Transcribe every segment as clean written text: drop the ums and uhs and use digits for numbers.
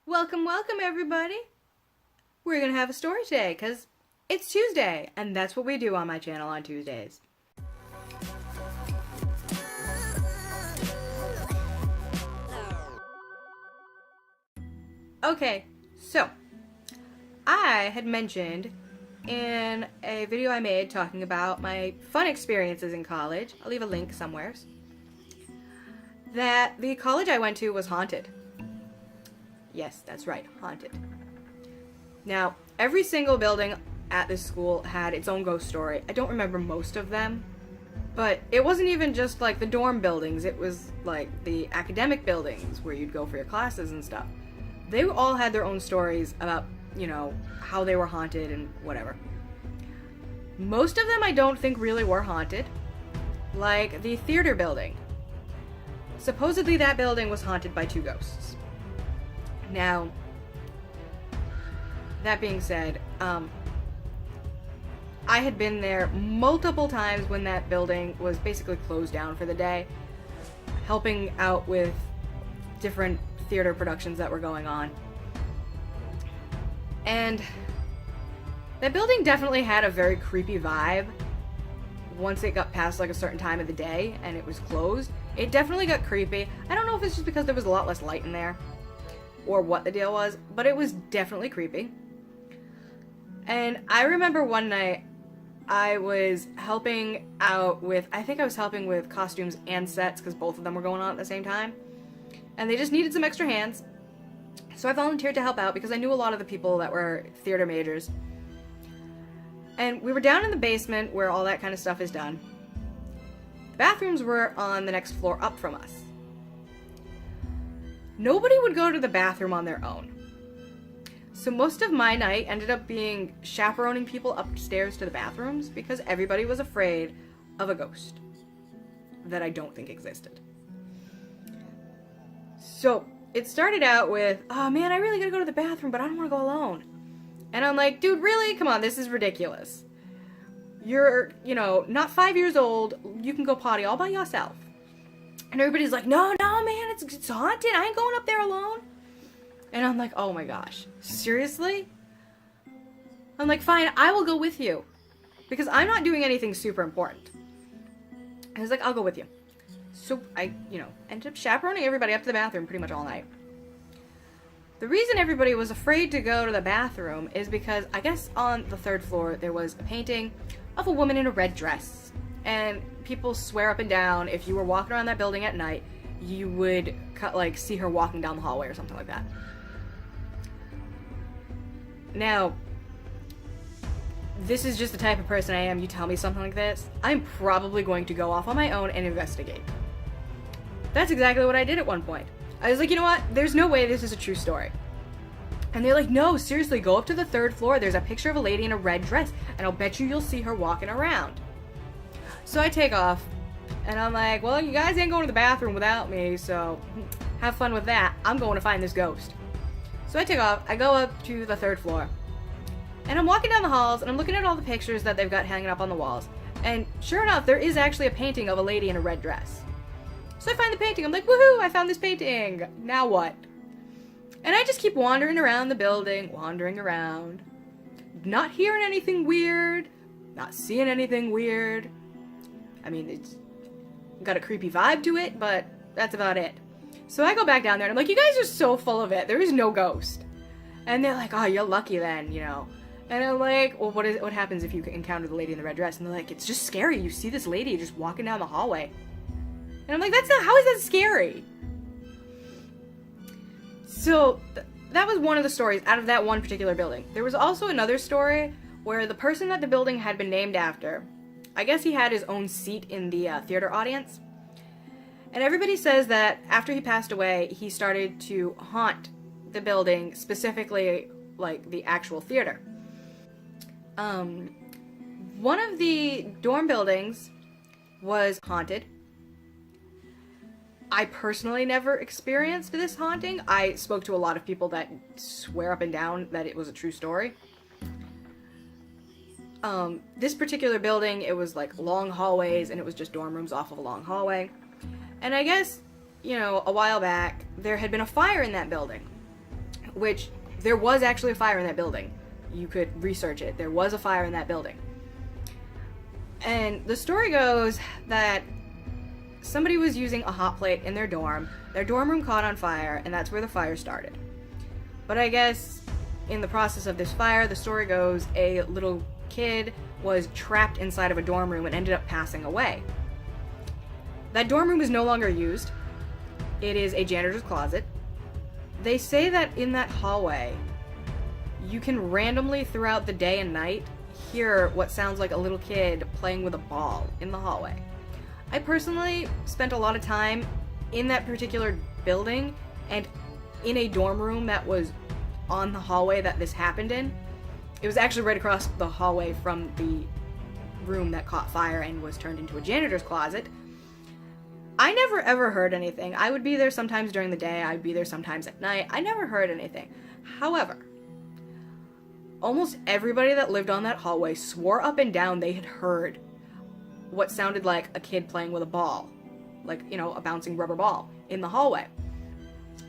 Welcome, welcome, everybody. We're gonna have a story today because it's Tuesday, and that's what we do on my channel on Tuesdays. Okay, so I had mentioned in a video I made talking about my fun experiences in college, I'll leave a link somewhere, that the college I went to was haunted. Yes, that's right, haunted. Now, every single building at this school had its own ghost story. I don't remember most of them, but it wasn't even just like the dorm buildings, it was like the academic buildings where you'd go for your classes and stuff. They all had their own stories about, how they were haunted and whatever. Most of them I don't think really were haunted. Like the theater building. Supposedly that building was haunted by two ghosts. Now, that being said, I had been there multiple times when that building was basically closed down for the day, helping out with different theater productions that were going on. And that building definitely had a very creepy vibe. Once it got past like a certain time of the day and it was closed, it definitely got creepy. I don't know if it's just because there was a lot less light in there or what the deal was, but it was definitely creepy. And I remember one night I was helping out with, I think I was helping with costumes and sets because both of them were going on at the same time. And they just needed some extra hands. So I volunteered to help out because I knew a lot of the people that were theater majors. And we were down in the basement where all that kind of stuff is done. The bathrooms were on the next floor up from us. Nobody would go to the bathroom on their own. So most of my night ended up being chaperoning people upstairs to the bathrooms because everybody was afraid of a ghost that I don't think existed. So it started out with, oh man, I really gotta go to the bathroom, but I don't want to go alone. And I'm like, dude, really? Come on, this is ridiculous. You're, not 5 years old. You can go potty all by yourself. And everybody's like, no, man, it's haunted. I ain't going up there alone. And I'm like, oh my gosh, seriously? I'm like, fine, I will go with you. Because I'm not doing anything super important. I was like, I'll go with you. So I, ended up chaperoning everybody up to the bathroom pretty much all night. The reason everybody was afraid to go to the bathroom is because I guess on the third floor there was a painting of a woman in a red dress. And people swear up and down if you were walking around that building at night, you would see her walking down the hallway or something like that. Now, this is just the type of person I am. You tell me something like this, I'm probably going to go off on my own and investigate. That's exactly what I did at one point. I was like, you know what? There's no way this is a true story. And they're like, no, seriously, go up to the third floor. There's a picture of a lady in a red dress, and I'll bet you'll see her walking around. So I take off, and I'm like, well, you guys ain't going to the bathroom without me, so have fun with that. I'm going to find this ghost. So I take off, I go up to the third floor, and I'm walking down the halls, and I'm looking at all the pictures that they've got hanging up on the walls. And sure enough, there is actually a painting of a lady in a red dress. So I find the painting, I'm like, woohoo, I found this painting. Now what? And I just keep wandering around the building, wandering around. Not hearing anything weird, not seeing anything weird. I mean, it's got a creepy vibe to it, but that's about it. So I go back down there and I'm like, you guys are so full of it. There is no ghost. And they're like, oh, you're lucky then, And I'm like, well, what happens if you encounter the lady in the red dress? And they're like, it's just scary. You see this lady just walking down the hallway. And I'm like, how is that scary? So that was one of the stories out of that one particular building. There was also another story where the person that the building had been named after, I guess he had his own seat in the theater audience. And everybody says that after he passed away, he started to haunt the building, specifically like the actual theater. One of the dorm buildings was haunted. I personally never experienced this haunting. I spoke to a lot of people that swear up and down that it was a true story. This particular building, it was like long hallways and it was just dorm rooms off of a long hallway. And I guess, a while back, there had been a fire in that building. which there was actually a fire in that building. You could research it. There was a fire in that building. And the story goes that somebody was using a hot plate in their dorm room caught on fire, and that's where the fire started. But I guess in the process of this fire, the story goes a little kid was trapped inside of a dorm room and ended up passing away. That dorm room is no longer used. It is a janitor's closet. They say that in that hallway, you can randomly throughout the day and night hear what sounds like a little kid playing with a ball in the hallway. I personally spent a lot of time in that particular building and in a dorm room that was on the hallway that this happened in. It was actually right across the hallway from the room that caught fire and was turned into a janitor's closet. I never ever heard anything. I would be there sometimes during the day, I'd be there sometimes at night. I never heard anything. However, almost everybody that lived on that hallway swore up and down they had heard what sounded like a kid playing with a ball. Like, you know, a bouncing rubber ball in the hallway.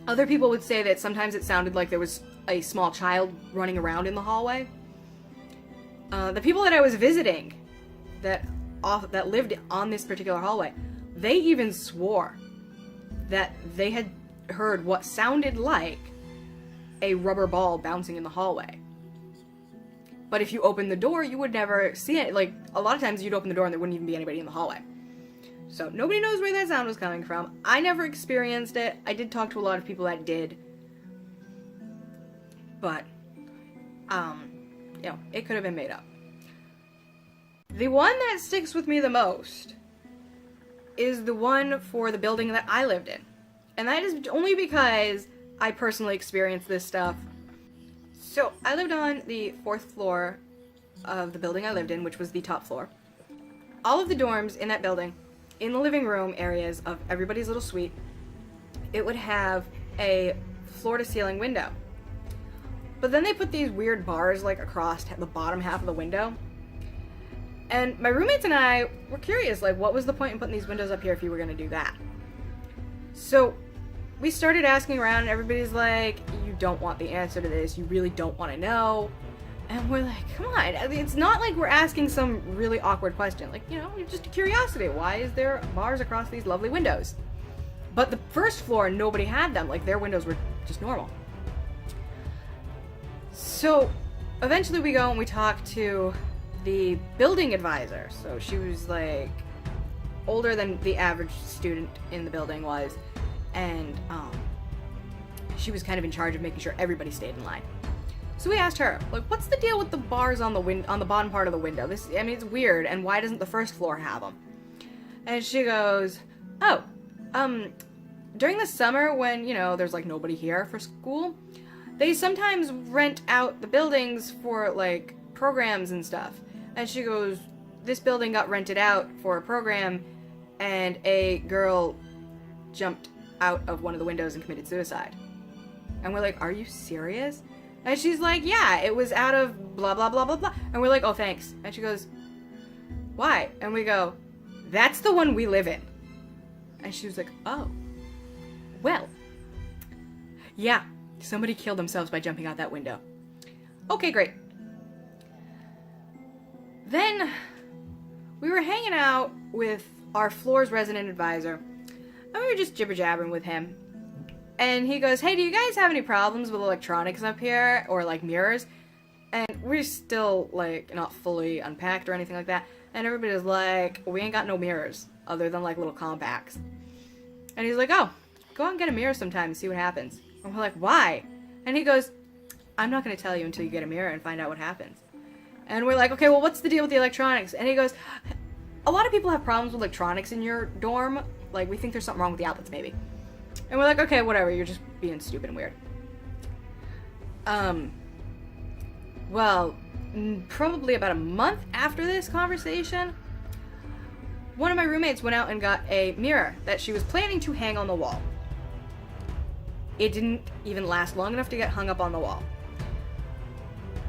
Other people would say that sometimes it sounded like there was a small child running around in the hallway. The people that I was visiting that lived on this particular hallway, they even swore that they had heard what sounded like a rubber ball bouncing in the hallway. But if you opened the door, you would never see it. Like, a lot of times you'd open the door and there wouldn't even be anybody in the hallway. So nobody knows where that sound was coming from. I never experienced it. I did talk to a lot of people that did. But, you know, it could have been made up. The one that sticks with me the most is the one for the building that I lived in. And that is only because I personally experienced this stuff. So, I lived on the 4th floor of the building I lived in, which was the top floor. All of the dorms in that building, in the living room areas of everybody's little suite, it would have a floor-to-ceiling window. But then they put these weird bars, like, across the bottom half of the window. And my roommates and I were curious, like, what was the point in putting these windows up here if you were going to do that? So we started asking around, and everybody's like, you don't want the answer to this, you really don't want to know. And we're like, come on, it's not like we're asking some really awkward question. Like, you know, just a curiosity. Why is there bars across these lovely windows? But the first floor, nobody had them. Like, their windows were just normal. So eventually we go and we talk to the building advisor. So she was like older than the average student in the building was, and she was kind of in charge of making sure everybody stayed in line. So we asked her, like, what's the deal with the bars on the bottom part of the window? I mean, it's weird, and why doesn't the first floor have them? And she goes, oh, during the summer when, you know, there's like nobody here for school, they sometimes rent out the buildings for like programs and stuff. And she goes, this building got rented out for a program, and a girl jumped out of one of the windows and committed suicide. And we're like, are you serious? And she's like, yeah, it was out of blah, blah, blah, blah, blah. And we're like, oh, thanks. And she goes, why? And we go, that's the one we live in. And she was like, oh, well, yeah, somebody killed themselves by jumping out that window. Okay, great. Then we were hanging out with our floor's resident advisor, and we were just jibber-jabbering with him. And he goes, hey, do you guys have any problems with electronics up here, or like mirrors? And we're still like not fully unpacked or anything like that. And everybody's like, we ain't got no mirrors other than like little compacts. And he's like, oh, go out and get a mirror sometime and see what happens. And we're like, why? And he goes, I'm not going to tell you until you get a mirror and find out what happens. And we're like, okay, well, what's the deal with the electronics? And he goes, a lot of people have problems with electronics in your dorm. Like, we think there's something wrong with the outlets, maybe. And we're like, okay, whatever, you're just being stupid and weird. Well, probably about a month after this conversation, one of my roommates went out and got a mirror that she was planning to hang on the wall. It didn't even last long enough to get hung up on the wall.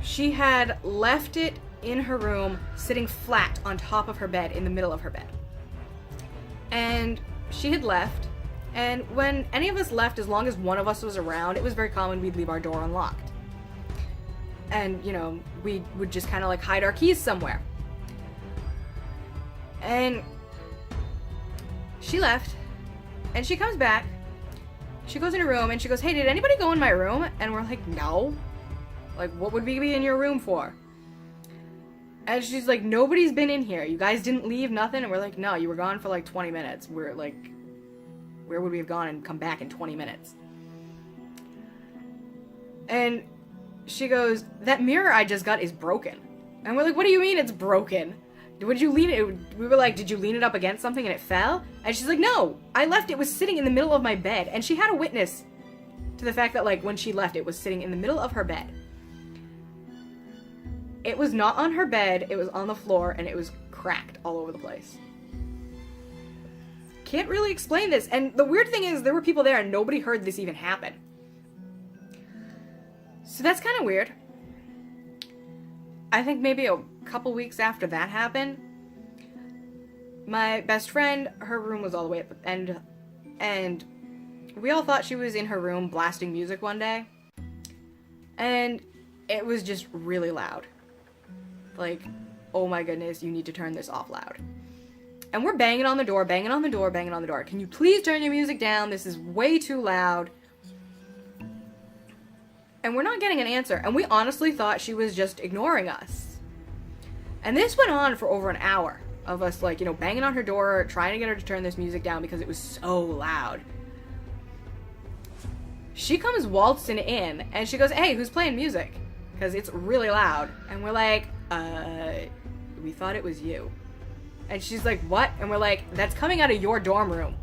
She had left it in her room, sitting flat on top of her bed, in the middle of her bed. And she had left, And when any of us left, as long as one of us was around, it was very common we'd leave our door unlocked. And, you know, we would just kind of like hide our keys somewhere. And she left, and she comes back. She goes in her room, and she goes, "Hey, did anybody go in my room?" And we're like, "No. Like, what would we be in your room for?" And she's like, "Nobody's been in here. You guys didn't leave, nothing?" And we're like, "No, you were gone for like 20 minutes. We're like, where would we have gone and come back in 20 minutes? And she goes, "That mirror I just got is broken." And we're like, "What do you mean it's broken? Would you lean it?" We were like, "Did you lean it up against something and it fell?" And she's like, "No, I left it was sitting in the middle of my bed." And she had a witness to the fact that, like, when she left, it was sitting in the middle of her bed. It was not on her bed, it was on the floor, and it was cracked all over the place. Can't really explain this. And the weird thing is, there were people there and nobody heard this even happen. So that's kind of weird. I think maybe a couple weeks after that happened, my best friend, her room was all the way at the end, and we all thought she was in her room blasting music one day, and it was just really loud. Like, oh my goodness, you need to turn this off loud. And we're banging on the door, banging on the door, banging on the door. "Can you please turn your music down? This is way too loud." And we're not getting an answer. And we honestly thought she was just ignoring us. And this went on for over an hour of us, like, you know, banging on her door, trying to get her to turn this music down because it was so loud. She comes waltzing in, and she goes, "Hey, who's playing music? Because it's really loud." And we're like, we thought it was you." And she's like, "What?" And we're like, "That's coming out of your dorm room."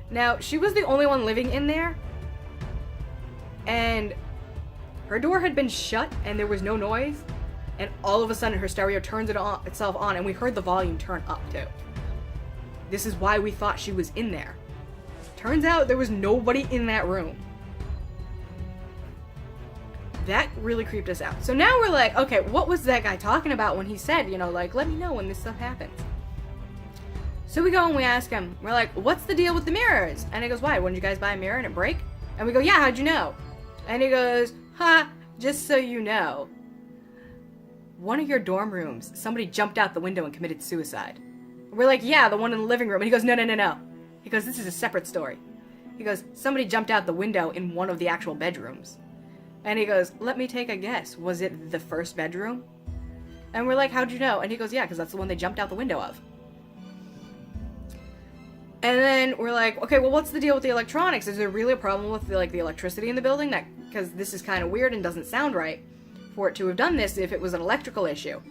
Now, she was the only one living in there, and her door had been shut, and there was no noise, and all of a sudden her stereo turns itself on, and we heard the volume turn up too. This is why we thought she was in there. Turns out there was nobody in that room. That really creeped us out. So now we're like, okay, what was that guy talking about when he said, you know, like, let me know when this stuff happens? So we go and we ask him, we're like, "What's the deal with the mirrors?" And he goes, "Why? Wouldn't you guys buy a mirror and it break?" And we go, "Yeah, how'd you know?" And he goes, "Just so you know, one of your dorm rooms, somebody jumped out the window and committed suicide." We're like, "Yeah, the one in the living room." And he goes, No. He goes, "This is a separate story." He goes, "Somebody jumped out the window in one of the actual bedrooms." And he goes, "Let me take a guess. Was it the first bedroom?" And we're like, "How'd you know?" And he goes, "Yeah, because that's the one they jumped out the window of." And then we're like, "Okay, well, what's the deal with the electronics? Is there really a problem with the electricity in the building? That because this is kind of weird and doesn't sound right for it to have done this if it was an electrical issue."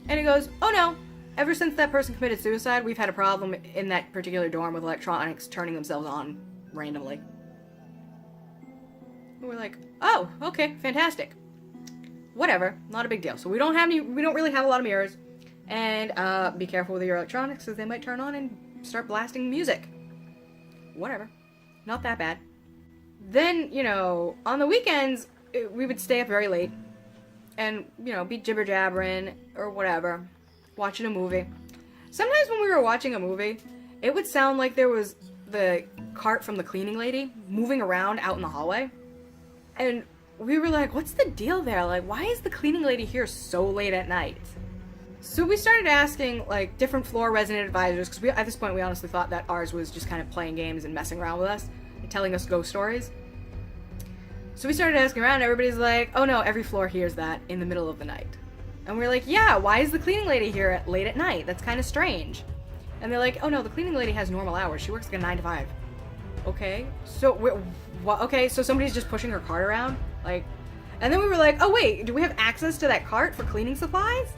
And he goes, "Oh no, ever since that person committed suicide, we've had a problem in that particular dorm with electronics turning themselves on randomly." And we're like, "Oh, okay, fantastic. Whatever, not a big deal." So we don't really have a lot of mirrors, and be careful with your electronics because they might turn on and start blasting music. Whatever, not that bad. Then, you know, on the weekends, we would stay up very late and, you know, be jibber-jabbering or whatever, watching a movie. Sometimes when we were watching a movie, it would sound like there was the cart from the cleaning lady moving around out in the hallway. And we were like, what's the deal there? Like, why is the cleaning lady here so late at night? So we started asking, like, different floor resident advisors, because at this point we honestly thought that ours was just kind of playing games and messing around with us, and telling us ghost stories. So we started asking around, and everybody's like, "Oh no, every floor hears that in the middle of the night." And we're like, "Yeah, why is the cleaning lady here late at night? That's kind of strange." And they're like, "Oh no, the cleaning lady has normal hours. She works like a 9 to 5. Okay, so okay, so somebody's just pushing her cart around, like. And then we were like, "Oh wait, do we have access to that cart for cleaning supplies?"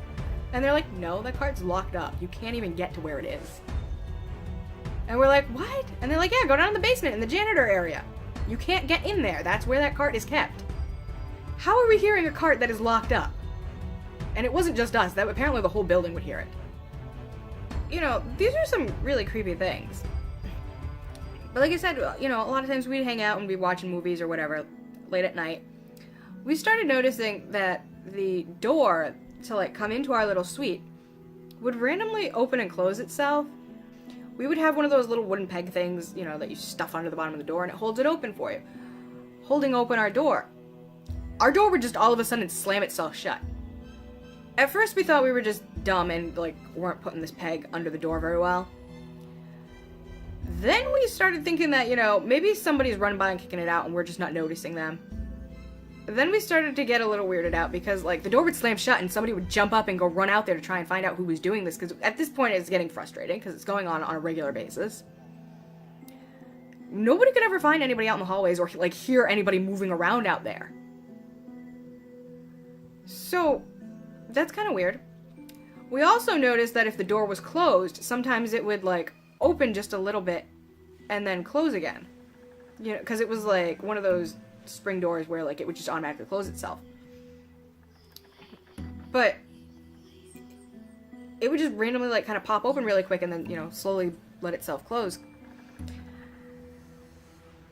And they're like, "No, that cart's locked up. You can't even get to where it is." And we're like, "What?" And they're like, "Yeah, go down in the basement in the janitor area. You can't get in there. That's where that cart is kept." How are we hearing a cart that is locked up? And it wasn't just us. That apparently the whole building would hear it. You know, these are some really creepy things. But like I said, you know, a lot of times we'd hang out and be watching movies or whatever late at night. We started noticing that the door to, like, come into our little suite would randomly open and close itself we would have one of those little wooden peg things, you know, that you stuff under the bottom of the door, and it holds it open for you. Holding open our door would just all of a sudden slam itself shut. At first we thought we were just dumb and like weren't putting this peg under the door very well. Then we started thinking that, you know, maybe somebody's running by and kicking it out and we're just not noticing them. Then we started to get a little weirded out because, like, the door would slam shut and somebody would jump up and go run out there to try and find out who was doing this, because at this point it's getting frustrating because it's going on a regular basis. Nobody could ever find anybody out in the hallways or, like, hear anybody moving around out there. So, that's kind of weird. We also noticed that if the door was closed, sometimes it would, like, open just a little bit and then close again. You know, because it was, like, one of those spring doors where, like, it would just automatically close itself. But it would just randomly, like, kind of pop open really quick and then, you know, slowly let itself close.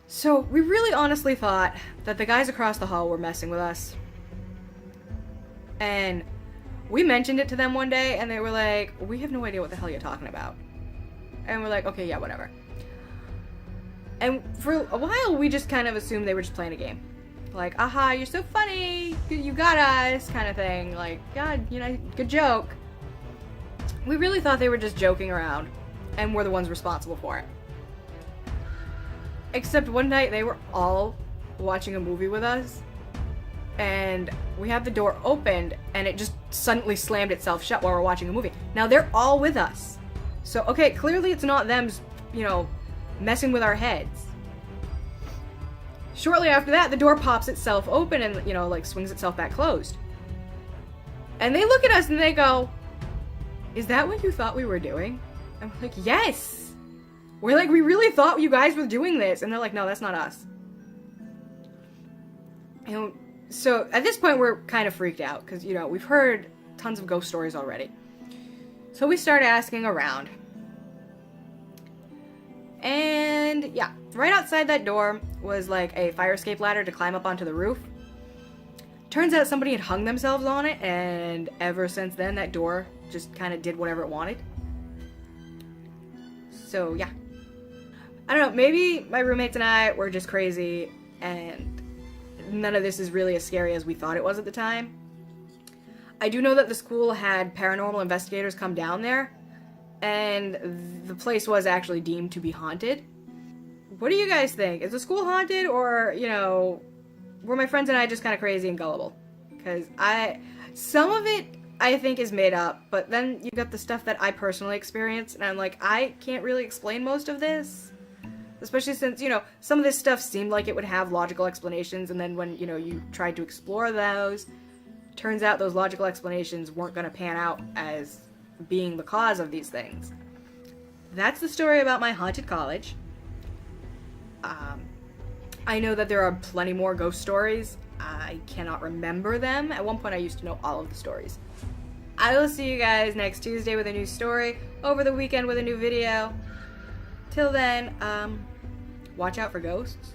So we really honestly thought that the guys across the hall were messing with us. And we mentioned it to them one day and they were like, we have no idea what the hell you're talking about. And we're like, okay, yeah, whatever. And for a while, we just kind of assumed they were just playing a game. Like, aha, you're so funny, you got us, kind of thing. Like, God, you know, good joke. We really thought they were just joking around, and we're the ones responsible for it. Except one night, they were all watching a movie with us, and we had the door opened, and it just suddenly slammed itself shut while we're watching a movie. Now, they're all with us. So, okay, clearly it's not them, you know, messing with our heads. Shortly after that, the door pops itself open and, you know, like, swings itself back closed. And they look at us and they go, is that what you thought we were doing? And we're like, yes! We're like, we really thought you guys were doing this. And they're like, no, that's not us. You know, so at this point, we're kind of freaked out because, you know, we've heard tons of ghost stories already. So we start asking around. And yeah, right outside that door was like a fire escape ladder to climb up onto the roof. Turns out somebody had hung themselves on it, and ever since then that door just kind of did whatever it wanted. So yeah. I don't know, maybe my roommates and I were just crazy and none of this is really as scary as we thought it was at the time. I do know that the school had paranormal investigators come down there, and the place was actually deemed to be haunted. What do you guys think? Is the school haunted, or, you know, were my friends and I just kind of crazy and gullible? Because some of it I think is made up, but then you got the stuff that I personally experienced, and I'm like, I can't really explain most of this. Especially since, you know, some of this stuff seemed like it would have logical explanations, and then when, you know, you tried to explore those, turns out those logical explanations weren't going to pan out as being the cause of these things. That's the story about my haunted college. I know that there are plenty more ghost stories. I cannot remember them. At one point I used to know all of the stories. I will see you guys next Tuesday with a new story, over the weekend with a new video. Till then, watch out for ghosts.